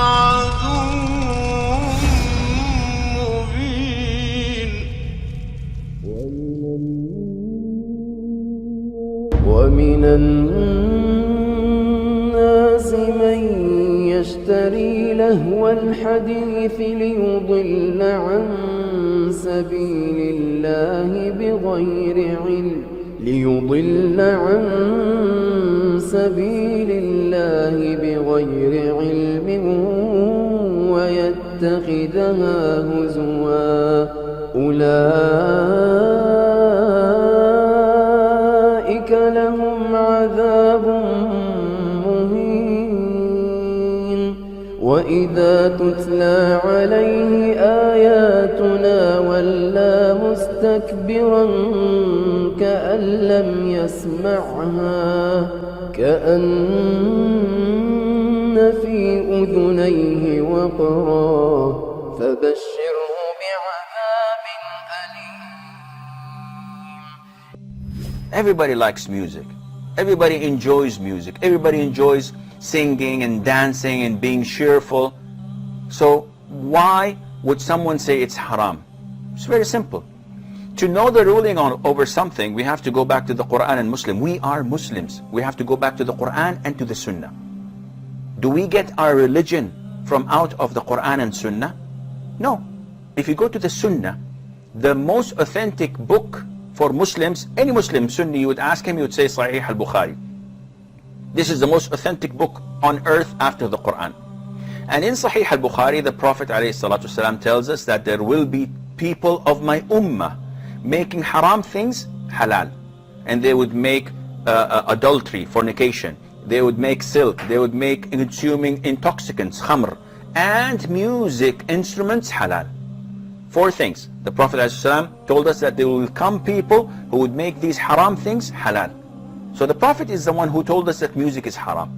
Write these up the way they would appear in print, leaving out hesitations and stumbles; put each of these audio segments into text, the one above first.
عدو مبين ومن الناس من يشتري لهو الحديث ليضل عن سبيل الله بغير علم ويتخذها هزوا أولئك لهم عذاب مهين وإذا تتلى عليه آياتنا ولى مستكبرا كأن لم يسمعها كأن في أذنيه وقرا فبشره بعذاب أليم. Everybody likes music. Everybody enjoys music. Everybody enjoys singing and dancing and being cheerful. So why would someone say it's haram? It's very simple. To know the ruling over something, we have to go back to the Quran and Muslim. We are Muslims. We have to go back to the Quran and to the Sunnah. Do we get our religion from out of the Quran and Sunnah? No. If you go to the Sunnah, the most authentic book for Muslims, any Muslim Sunni, you would ask him, you would say Sahih al-Bukhari. This is the most authentic book on earth after the Quran. And in Sahih al-Bukhari, the Prophet ﷺ tells us that there will be people of my ummah making haram things halal. And they would make adultery, fornication. They would make silk. They would make consuming intoxicants, khamr. And music instruments halal. 4 things. The Prophet ﷺ told us that there will come people who would make these haram things halal. So the Prophet is the one who told us that music is haram.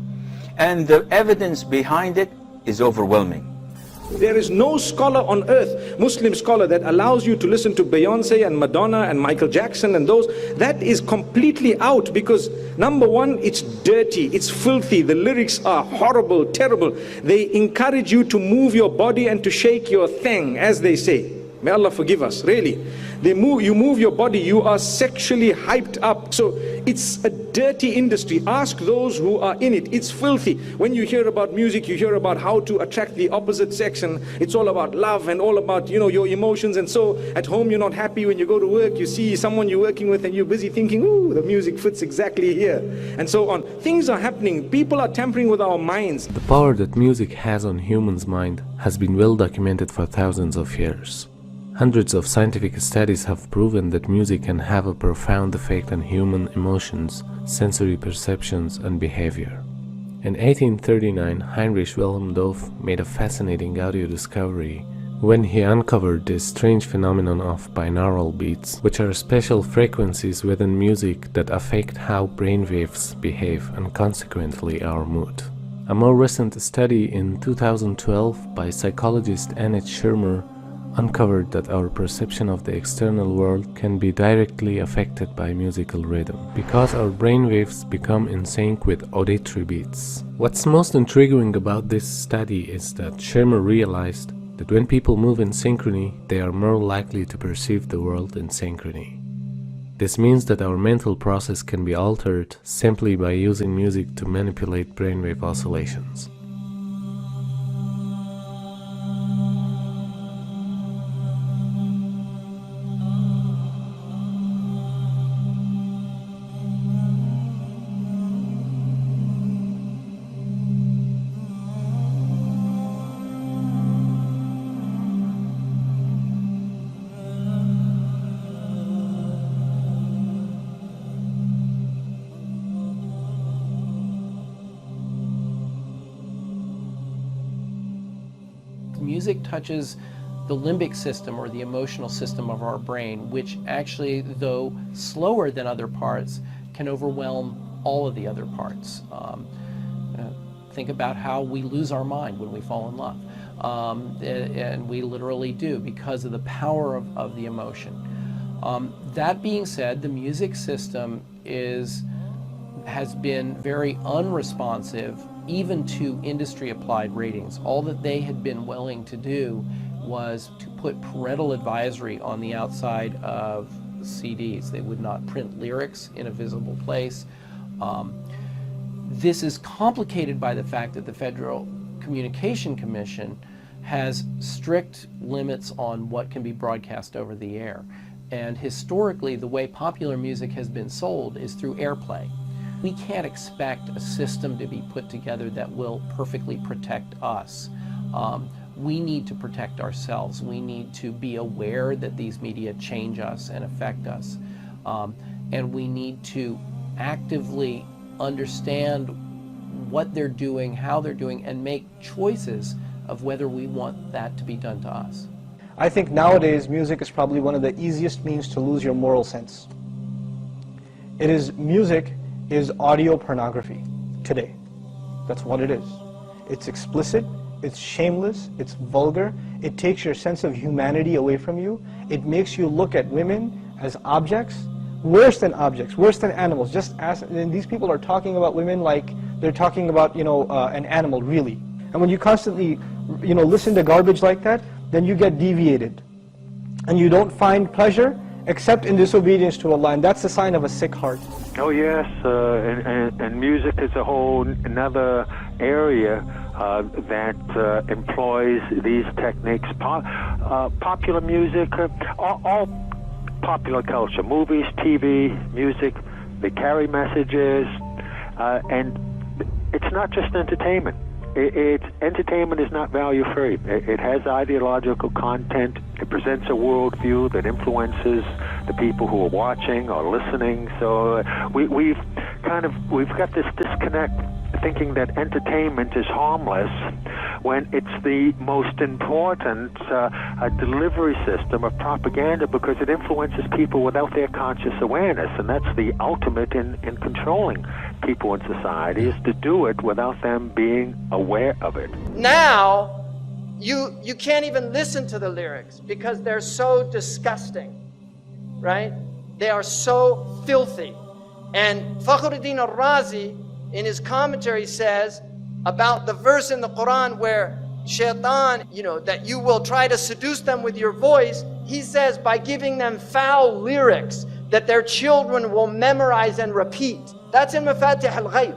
And the evidence behind it is overwhelming. There is no scholar on earth, Muslim scholar, that allows you to listen to Beyonce and Madonna and Michael Jackson and those. That is completely out because, number one, it's dirty, it's filthy, the lyrics are horrible, terrible. They encourage you to move your body and to shake your thing, as they say. May Allah forgive us, really. You move your body, you are sexually hyped up. So it's a dirty industry. Ask those who are in it. It's filthy. When you hear about music, you hear about how to attract the opposite sex, and it's all about love and all about, you know, your emotions. And so at home you're not happy. When you go to work, you see someone you're working with and you're busy thinking, ooh, the music fits exactly here, and so on. Things are happening. People are tampering with our minds. The power that music has on humans' mind has been well documented for thousands of years. Hundreds of scientific studies have proven that music can have a profound effect on human emotions, sensory perceptions, and behavior. In 1839, Heinrich Wilhelm Dove made a fascinating audio discovery when he uncovered this strange phenomenon of binaural beats, which are special frequencies within music that affect how brainwaves behave and consequently our mood. A more recent study in 2012 by psychologist Annette Schirmer uncovered that our perception of the external world can be directly affected by musical rhythm, because our brainwaves become in sync with auditory beats. What's most intriguing about this study is that Schirmer realized that when people move in synchrony, they are more likely to perceive the world in synchrony. This means that our mental process can be altered simply by using music to manipulate brainwave oscillations. Music touches the limbic system, or the emotional system of our brain, which actually, though slower than other parts, can overwhelm all of the other parts. Think about how we lose our mind when we fall in love. And we literally do, because of the power of the emotion. That being said, the music system has been very unresponsive even to industry-applied ratings. All that they had been willing to do was to put parental advisory on the outside of CDs. They would not print lyrics in a visible place. This is complicated by the fact that the Federal Communication Commission has strict limits on what can be broadcast over the air. And historically, the way popular music has been sold is through airplay. We can't expect a system to be put together that will perfectly protect us. We need to protect ourselves. We need to be aware that these media change us and affect us. And we need to actively understand what they're doing, how they're doing, and make choices of whether we want that to be done to us. I think nowadays music is probably one of the easiest means to lose your moral sense. Music is audio pornography today. That's what it is. It's explicit, it's shameless, it's vulgar, it takes your sense of humanity away from you, it makes you look at women as objects, worse than animals. And these people are talking about women like they're talking about, an animal, really. And when you constantly, listen to garbage like that, then you get deviated. And you don't find pleasure except in disobedience to Allah, and that's a sign of a sick heart. Oh yes, and music is a whole another area that employs these techniques. Popular music, all popular culture, movies, TV, music, they carry messages, and it's not just entertainment. Entertainment is not value-free. It has ideological content. It presents a worldview that influences the people who are watching or listening. So we've got this disconnect, thinking that entertainment is harmless when it's the most important delivery system of propaganda, because it influences people without their conscious awareness, and that's the ultimate in controlling people in society, is to do it without them being aware of it. Now, you can't even listen to the lyrics because they're so disgusting, right? They are so filthy. And Fakhruddin al-Razi, in his commentary, says about the verse in the Quran where Shaitan, that you will try to seduce them with your voice, he says by giving them foul lyrics that their children will memorize and repeat. That's in Mafatih al-Ghayb.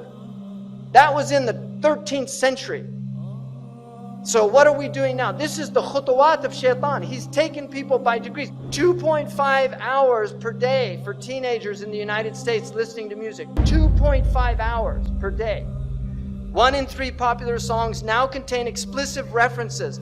That was in the 13th century. So what are we doing now? This is the khutuwat of Shaitan. He's taken people by degrees. 2.5 hours per day for teenagers in the United States listening to music. 2.5 hours per day. 1 in 3 popular songs now contain explicit references.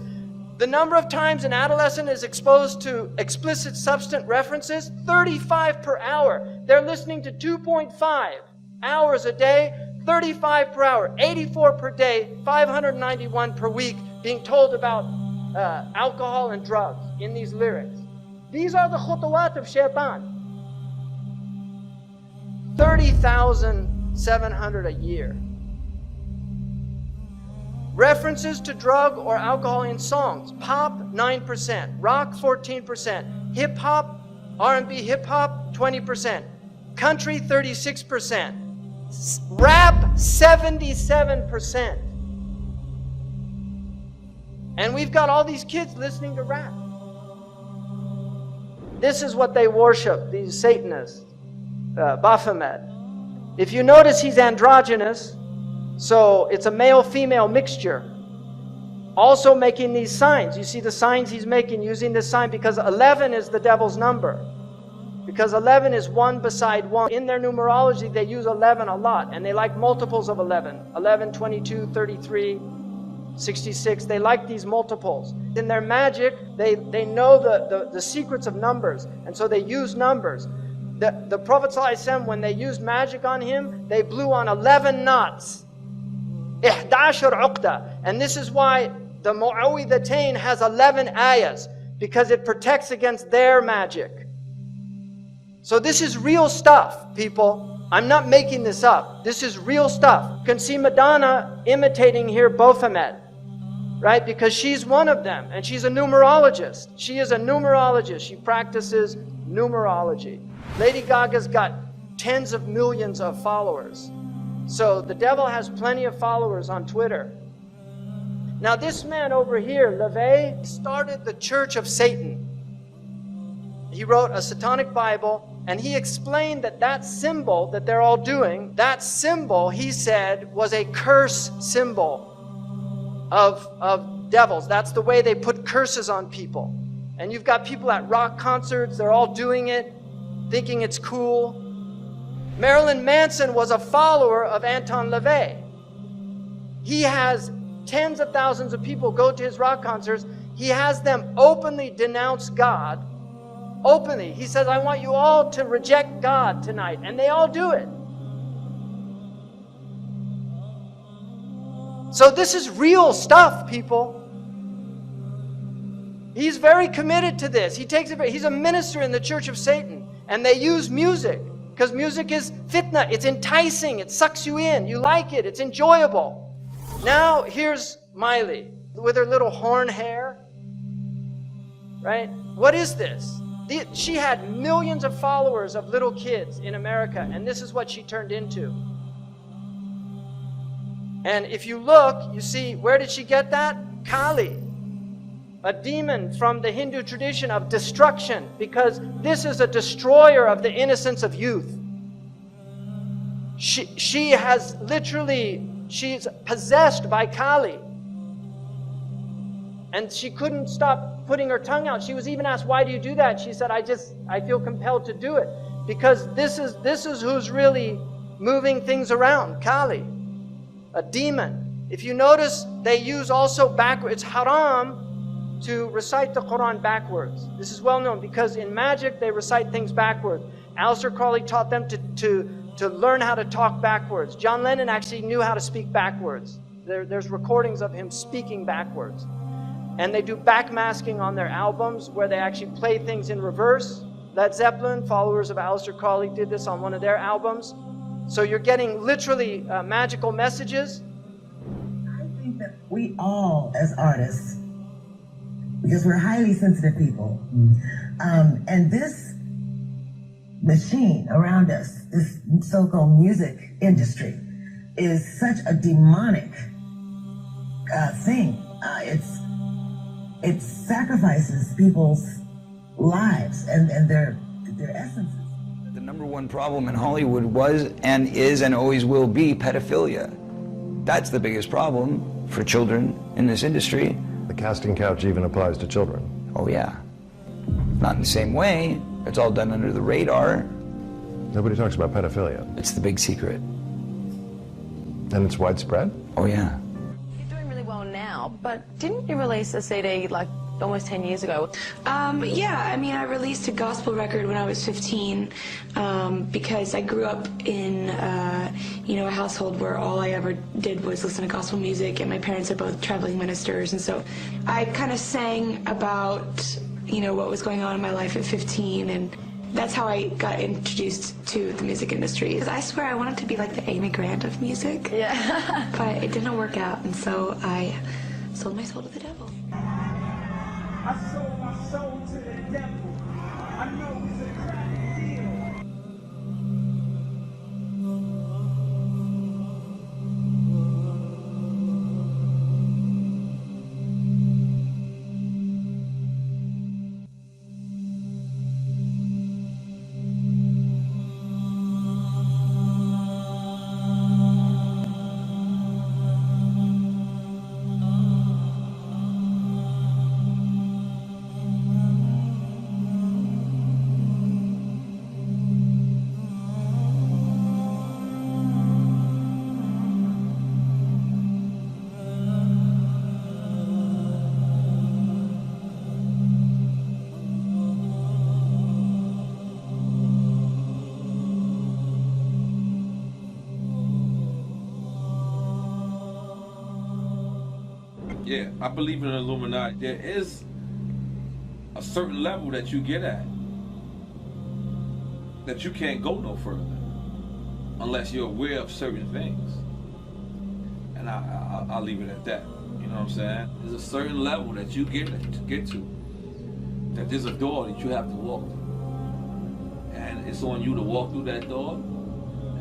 The number of times an adolescent is exposed to explicit substance references, 35 per hour. They're listening to 2.5 hours a day, 35 per hour, 84 per day, 591 per week, being told about alcohol and drugs in these lyrics. These are the khutuwat of Shaitan. 30,700 a year. References to drug or alcohol in songs: pop 9%, rock 14%, hip hop, R&B hip hop 20%, country 36%, rap 77%. And we've got all these kids listening to rap. This is what they worship, these Satanists, Baphomet. If you notice, he's androgynous. So it's a male-female mixture. Also making these signs. You see the signs he's making using this sign because 11 is the devil's number. Because 11 is 1 beside 1. In their numerology, they use 11 a lot, and they like multiples of 11. 11, 22, 33, 66. They like these multiples. In their magic, they know the secrets of numbers, and so they use numbers. The Prophet ﷺ, when they used magic on him, they blew on 11 knots. 11 uqda. And this is why the Mu'awwidhatayn has 11 ayahs, because it protects against their magic. So this is real stuff, people. I'm not making this up. This is real stuff. You can see Madonna imitating here Baphomet, right? Because she's one of them, and she's a numerologist. She is a numerologist. She practices numerology. Lady Gaga's got tens of millions of followers. So the devil has plenty of followers on Twitter. Now this man over here, LeVay, started the Church of Satan. He wrote a satanic Bible, and he explained that that symbol that they're all doing, that symbol, he said, was a curse symbol of devils. That's the way they put curses on people. And you've got people at rock concerts, they're all doing it, thinking it's cool. Marilyn Manson was a follower of Anton LaVey. He has tens of thousands of people go to his rock concerts. He has them openly denounce God. Openly. He says, I want you all to reject God tonight. And they all do it. So this is real stuff, people. He's very committed to this. He's a minister in the Church of Satan. And they use music. Because music is fitna. It's enticing. It sucks you in. You like it. It's enjoyable. Now, here's Miley with her little horn hair. Right? What is this? She had millions of followers of little kids in America, and this is what she turned into. And if you look, you see, where did she get that? Kali, a demon from the Hindu tradition of destruction, because this is a destroyer of the innocence of youth. She has literally, she's possessed by Kali. And she couldn't stop putting her tongue out. She was even asked, why do you do that? She said, I feel compelled to do it. Because this is who's really moving things around, Kali, a demon. If you notice, they use also backwards. It's haram to recite the Quran backwards. This is well known because in magic, they recite things backwards. Aleister Crowley taught them to learn how to talk backwards. John Lennon actually knew how to speak backwards. There's recordings of him speaking backwards. And they do backmasking on their albums where they actually play things in reverse. Led Zeppelin, followers of Aleister Crowley, did this on one of their albums. So you're getting literally magical messages. I think that we all, as artists, because we're highly sensitive people, and this machine around us, this so-called music industry, is such a demonic thing. It sacrifices people's lives and their essences. The number one problem in Hollywood was and is and always will be pedophilia. That's the biggest problem for children in this industry. The casting couch even applies to children. Oh yeah. Not in the same way. It's all done under the radar. Nobody talks about pedophilia. It's the big secret. And it's widespread? Oh yeah. Now, but didn't you release a CD like almost 10 years ago? Yeah, I mean, I released a gospel record when I was 15 because I grew up in, a household where all I ever did was listen to gospel music, and my parents are both traveling ministers, and so I kind of sang about, what was going on in my life at 15, and that's how I got introduced to the music industry. I swear I wanted to be like the Amy Grant of music. Yeah. But it didn't work out, and so I sold my soul to the devil. I sold my soul to the devil. I know it's a crack deal. Yeah, I believe in the Illuminati. There is a certain level that you get at that you can't go no further unless you're aware of certain things. And I'll leave it at that. You know what I'm saying? There's a certain level that you get to, that there's a door that you have to walk through. And it's on you to walk through that door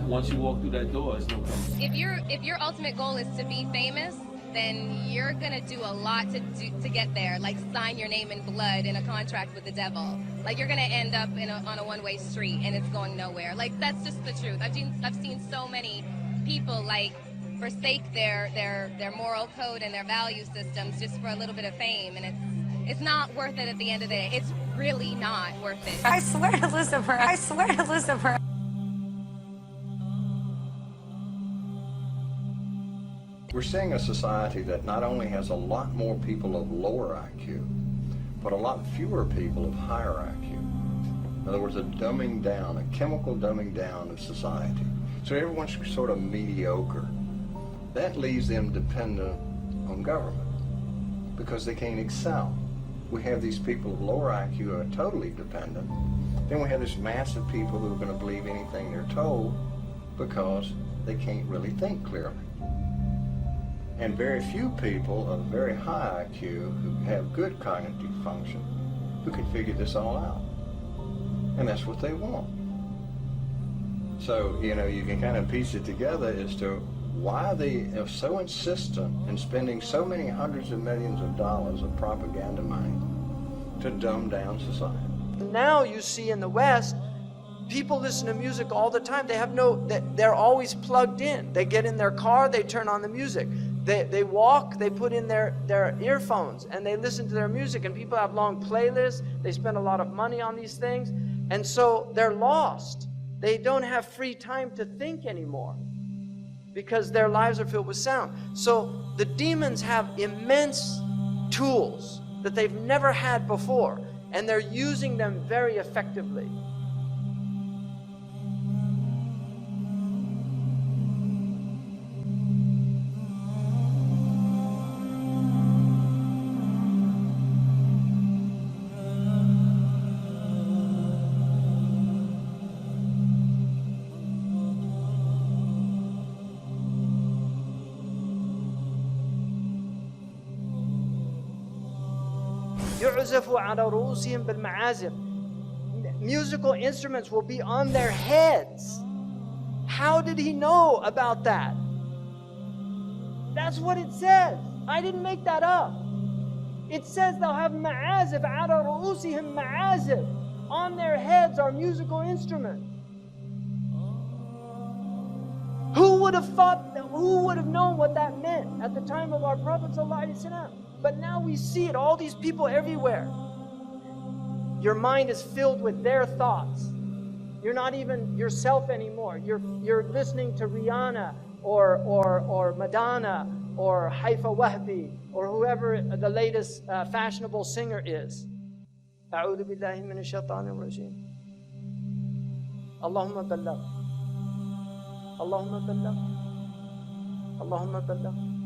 once you walk through that door, it's no coming. If your ultimate goal is to be famous, then you're gonna do a lot to get there, like sign your name in blood in a contract with the devil. Like you're gonna end up on a one-way street and it's going nowhere. Like that's just the truth. I've seen so many people like forsake their moral code and their value systems just for a little bit of fame, and it's not worth it at the end of the day. It's really not worth it. I swear to Lucifer. I swear to Lucifer. We're seeing a society that not only has a lot more people of lower IQ, but a lot fewer people of higher IQ. In other words, a dumbing down, a chemical dumbing down of society. So everyone's sort of mediocre. That leaves them dependent on government because they can't excel. We have these people of lower IQ who are totally dependent. Then we have this mass of people who are going to believe anything they're told because they can't really think clearly. And very few people of very high IQ who have good cognitive function who can figure this all out. And that's what they want. So, you know, you can kind of piece it together as to why they are so insistent in spending so many hundreds of millions of dollars of propaganda money to dumb down society. Now you see in the West, people listen to music all the time. They're always plugged in. They get in their car, they turn on the music. They walk, they put in their earphones and they listen to their music, and people have long playlists. They spend a lot of money on these things, and so they're lost. They don't have free time to think anymore because their lives are filled with sound. So the demons have immense tools that they've never had before, and they're using them very effectively. يعزف على رؤوسهم بالمعازف. Musical instruments will be on their heads. How did he know about that? That's what it says. I didn't make that up. It says they'll have ma'azif على رؤوسهم ma'azif. On their heads are musical instruments. Who would have known what that meant at the time of our Prophet ﷺ? But now we see it, all these people everywhere. Your mind is filled with their thoughts. You're not even yourself anymore. You're listening to Rihanna or Madonna or Haifa Wahbi or whoever the latest fashionable singer is. أعوذ بالله من الشيطان الرجيم. اللهم بلغ. اللهم بلغ. اللهم بلغ.